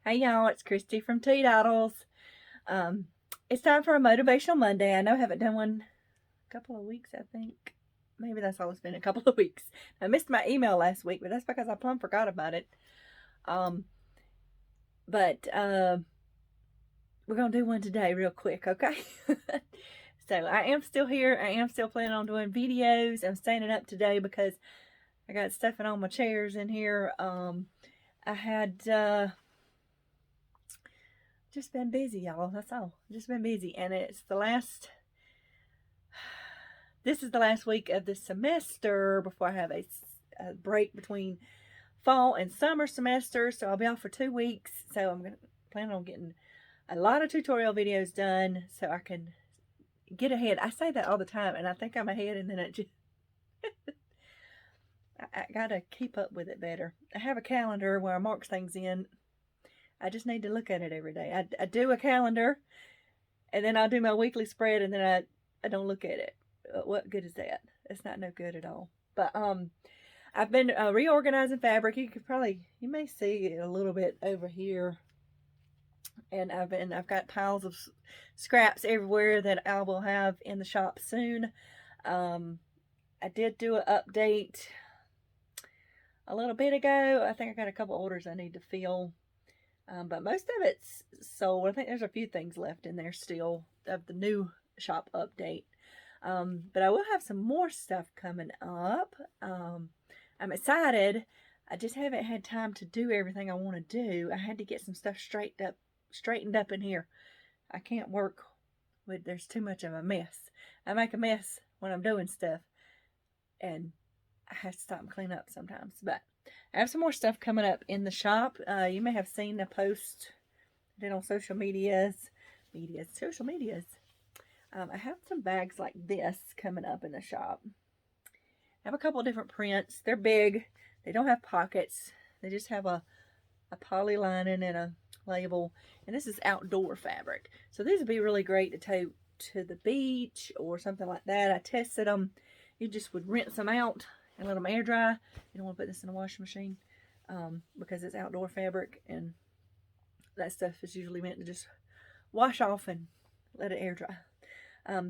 Hey y'all, it's Christy from Teadoddles. Um, it's time for a Motivational Monday. I know I haven't done one a couple of weeks, I think. Maybe that's all it's been, a couple of weeks. I missed my email last week, but that's because I plumb forgot about it. Um, but we're going to do one today real quick, okay? So I am still here. I am still planning on doing videos. I'm standing up today because I got stuffing on my chairs in here. I had just been busy, y'all. That's all. Just been busy. And this is the last week of the semester before I have a break between fall and summer semester. So I'll be off for 2 weeks. So I'm going to plan on getting a lot of tutorial videos done so I can get ahead. I say that all the time and I think I'm ahead, and then it just, I got to keep up with it better. I have a calendar where I mark things in. I just need to look at it every day. I do a calendar, and then I'll do my weekly spread, and then I don't look at it. What good is that? It's not no good at all. But I've been reorganizing fabric. You may see it a little bit over here, and I've got piles of scraps everywhere that I will have in the shop soon. I did do an update a little bit ago. I think I got a couple orders I need to fill. But most of it's sold. I think there's a few things left in there still of the new shop update. But I will have some more stuff coming up. I'm excited. I just haven't had time to do everything I want to do. I had to get some stuff straightened up in here. I can't work with, there's too much of a mess. I make a mess when I'm doing stuff, and I have to stop and clean up sometimes. But I have some more stuff coming up in the shop. You may have seen a post I did on social medias. I have some bags like this coming up in the shop. I have a couple of different prints. They're big. They don't have pockets. They just have a poly lining and a label. And this is outdoor fabric. So these would be really great to take to the beach or something like that. I tested them. You just would rinse them out and let them air dry. You don't want to put this in a washing machine because it's outdoor fabric, and that stuff is usually meant to just wash off and let it air dry.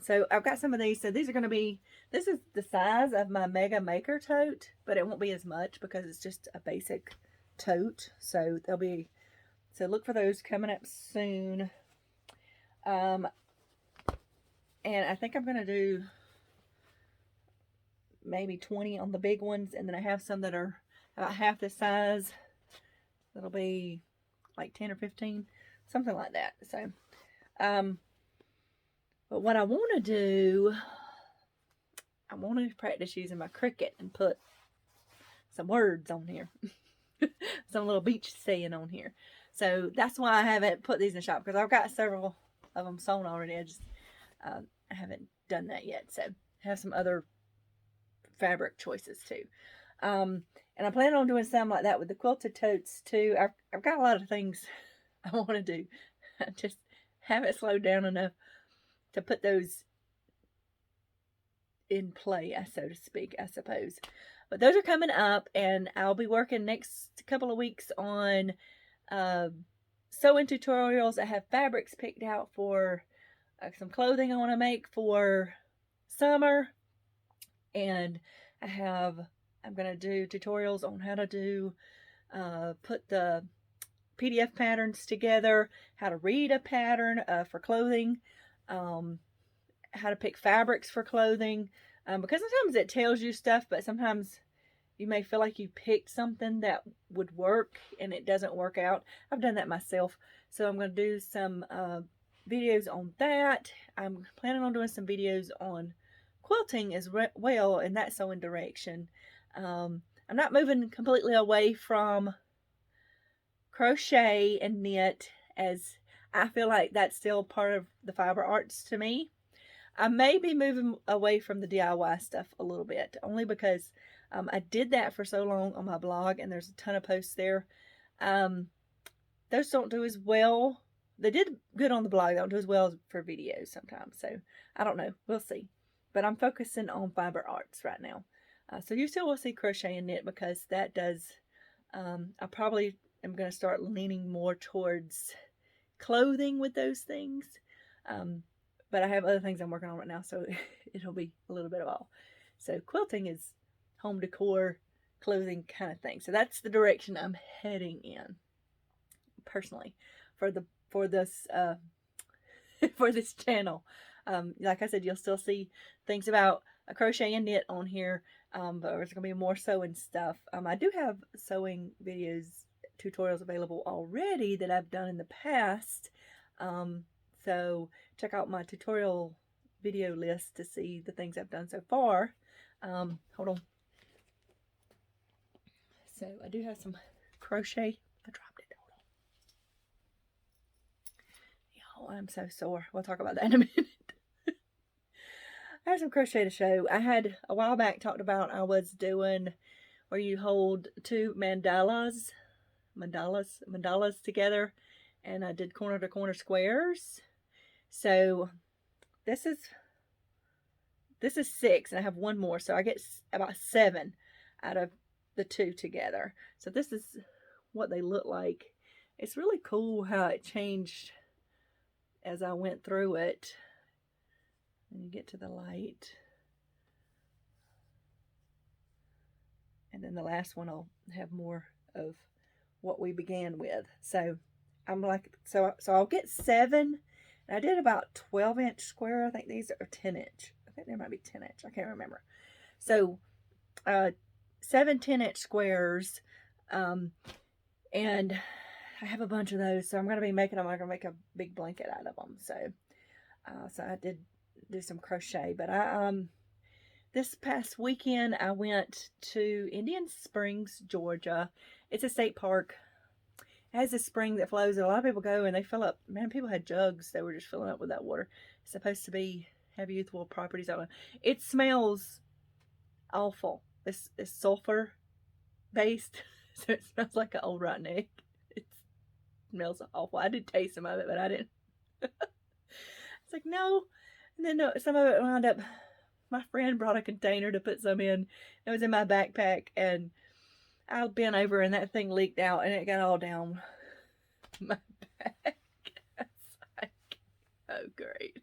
So I've got some of these. So these are going to be, this is the size of my Mega Maker tote, but it won't be as much because it's just a basic tote. So so look for those coming up soon. And I think I'm going to do maybe 20 on the big ones, and then I have some that are about half this size. That'll be like 10 or 15, something like that. So, but what I want to do, I want to practice using my Cricut and put some words on here. Some little beach saying on here. So that's why I haven't put these in the shop, because I've got several of them sewn already. I haven't done that yet. So I have some other fabric choices too. And I plan on doing some like that with the quilted totes too. I've got a lot of things I want to do. I just haven't slowed down enough to put those in play, so to speak, I suppose. But those are coming up, and I'll be working next couple of weeks on sewing tutorials. I have fabrics picked out for some clothing I want to make for summer, and I'm going to do tutorials on how to do put the PDF patterns together, how to read a pattern for clothing, how to pick fabrics for clothing, because sometimes it tells you stuff, but sometimes you may feel like you picked something that would work and it doesn't work out. I've done that myself. So I'm going to do some videos on that. I'm planning on doing some videos on quilting as well in that sewing direction. I'm not moving completely away from crochet and knit, as I feel like that's still part of the fiber arts to me. I may be moving away from the DIY stuff a little bit, only because I did that for so long on my blog, and there's a ton of posts there. Those don't do as well. They did good on the blog. They don't do as well for videos sometimes. So I don't know. We'll see. But I'm focusing on fiber arts right now. So you still will see crochet and knit, because that does, I probably am going to start leaning more towards clothing with those things. But I have other things I'm working on right now, so it'll be a little bit of all. So quilting is home decor, clothing kind of thing. So that's the direction I'm heading in personally for this for this channel. Like I said, you'll still see things about a crochet and knit on here, but there's going to be more sewing stuff. I do have sewing videos, tutorials available already that I've done in the past. So check out my tutorial video list to see the things I've done so far. Hold on. So I do have some crochet. I dropped it. Hold on. I'm so sore. We'll talk about that in a minute. I have some crochet to show. I had a while back talked about I was doing where you hold two mandalas together, and I did corner to corner squares. So this is 6, and I have one more, so I get about 7 out of the 2 together. So this is what they look like. It's really cool how it changed as I went through it. And you get to the light, and then the last one will have more of what we began with. So I'm like, so I'll get 7. And I did about 12-inch square. I think these are 10-inch. I think they might be 10-inch. I can't remember. So 7 10-inch squares, and I have a bunch of those. So I'm going to be making them. I'm going to make a big blanket out of them. So I did do some crochet, but this past weekend I went to Indian Springs, Georgia. It's a state park. It has a spring that flows, and a lot of people go and they fill up. Man, people had jugs they were just filling up with that water. It's supposed to have youthful properties on it. It smells awful. It's sulfur based, so it smells like an old rotten egg. It smells awful. I did taste some of it, but I didn't. It's like, no. And then some of it wound up, my friend brought a container to put some in. It was in my backpack, and I bent over and that thing leaked out, and it got all down my back. It's like, oh great.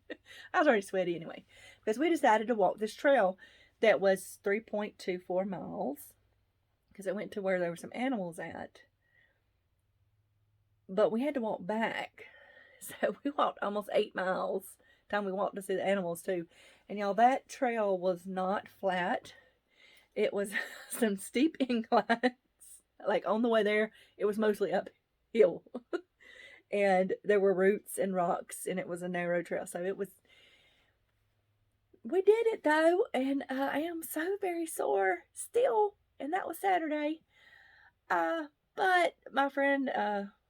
I was already sweaty anyway, because we decided to walk this trail that was 3.24 miles, because it went to where there were some animals at. But we had to walk back. So we walked almost 8 miles. Time we walked to see the animals too. And y'all, that trail was not flat. It was some steep inclines. Like on the way there, it was mostly uphill. And there were roots and rocks, and it was a narrow trail. So we did it though, and I am so very sore still. And that was Saturday. But my friend,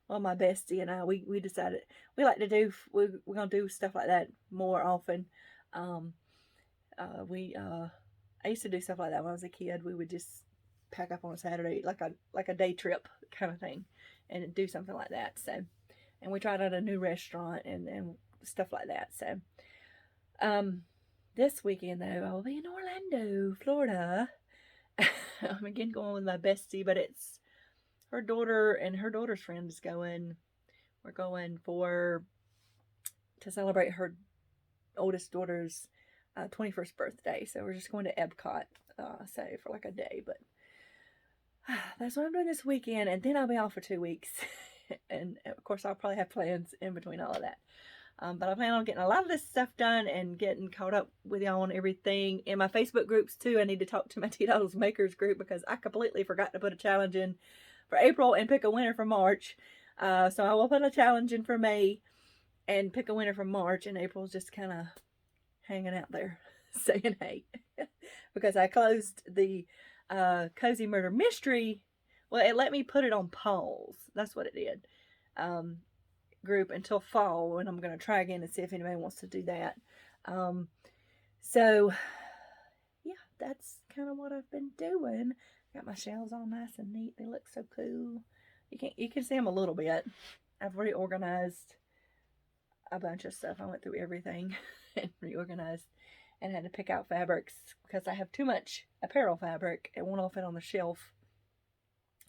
my bestie and I, we decided we're gonna do stuff like that more often. I used to do stuff like that when I was a kid. We would just pack up on a Saturday, like a day trip kind of thing, and do something like that. So, and we tried out a new restaurant and stuff like that. So, this weekend though, I'll be in Orlando, Florida. I'm again going with my bestie, but it's her daughter and her daughter's friend is going. We're going to celebrate her oldest daughter's 21st birthday. So we're just going to Epcot, say for like a day. But that's what I'm doing this weekend, and then I'll be off for 2 weeks. And of course, I'll probably have plans in between all of that. But I plan on getting a lot of this stuff done and getting caught up with y'all on everything. In my Facebook groups too, I need to talk to my Teadoddles Makers group, because I completely forgot to put a challenge in for April and pick a winner for March. So I will put a challenge in for May and pick a winner for March, and April's just kind of hanging out there saying hey. Because I closed the Cozy Murder Mystery. Well, it let me put it on pause. That's what it did. Group until fall, and I'm going to try again and see if anybody wants to do that. So yeah, that's kind of what I've been doing. Got my shelves all nice and neat. They look so cool. You can see them a little bit. I've reorganized a bunch of stuff. I went through everything and reorganized, and had to pick out fabrics because I have too much apparel fabric. It won't all fit on the shelf.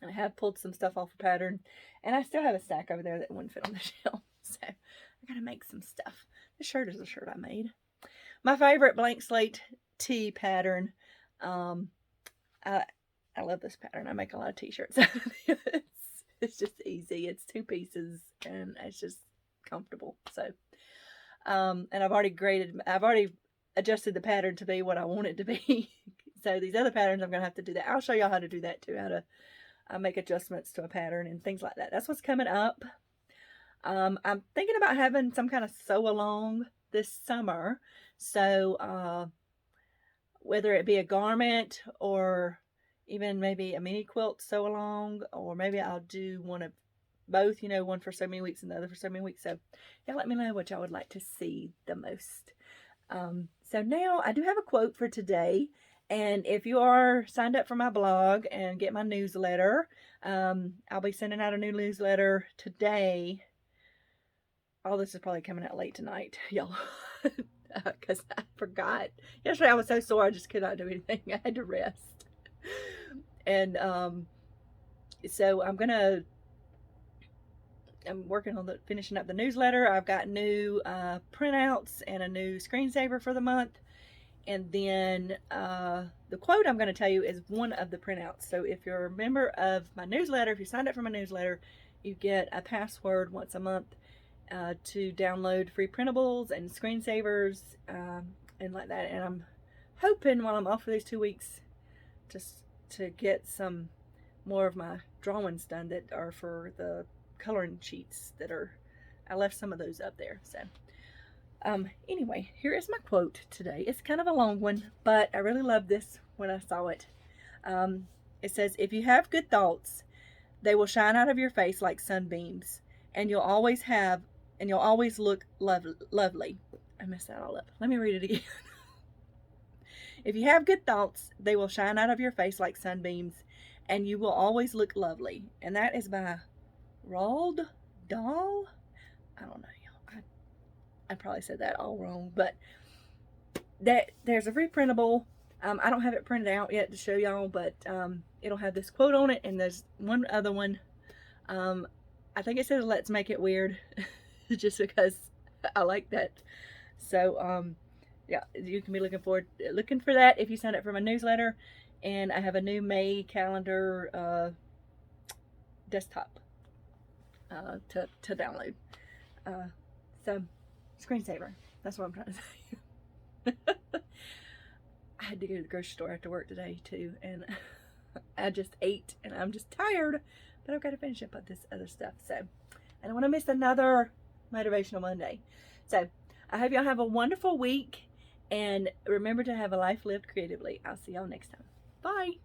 And I have pulled some stuff off a pattern, and I still have a stack over there that wouldn't fit on the shelf. So I gotta make some stuff. This shirt is a shirt I made. My favorite blank slate tee pattern. I love this pattern. I make a lot of t-shirts out of it. It's just easy. It's 2 pieces and it's just comfortable. So, and I've already adjusted the pattern to be what I want it to be. So these other patterns, I'm going to have to do that. I'll show y'all how to do that too, how to make adjustments to a pattern and things like that. That's what's coming up. I'm thinking about having some kind of sew along this summer. So, whether it be a garment or even maybe a mini quilt sew along, or maybe I'll do one of both, one for so many weeks and the other for so many weeks. So y'all let me know what y'all would like to see the most. So now I do have a quote for today. And if you are signed up for my blog and get my newsletter, I'll be sending out a new newsletter today. All this is probably coming out late tonight, y'all, because I forgot. Yesterday I was so sore I just could not do anything. I had to rest. And so I'm working on finishing up the newsletter. I've got new printouts and a new screensaver for the month. And then the quote I'm going to tell you is one of the printouts. So if you're a member of my newsletter, if you signed up for my newsletter, you get a password once a month to download free printables and screensavers and like that. And I'm hoping while I'm off for these 2 weeks just to get some more of my drawings done that are for the coloring sheets I left some of those up there. So anyway, here is my quote today. It's kind of a long one, but I really loved this when I saw it. It says, "If you have good thoughts, they will shine out of your face like sunbeams, and you'll always look lovely." I messed that all up. Let me read it again. "If you have good thoughts, they will shine out of your face like sunbeams, and you will always look lovely." And that is by Roald Dahl. I don't know. I probably said that all wrong, but there's a free printable. I don't have it printed out yet to show y'all, but it'll have this quote on it, and there's one other one. I think it says "Let's make it weird," just because I like that. So yeah, you can be looking for that if you sign up for my newsletter. And I have a new May calendar desktop to download. So screensaver, that's what I'm trying to say. I had to go to the grocery store after work today too, and I just ate and I'm just tired, but I've got to finish up with this other stuff. So I don't want to miss another Motivational Monday. So I hope y'all have a wonderful week, and remember to have a life lived creatively. I'll see y'all next time. Bye.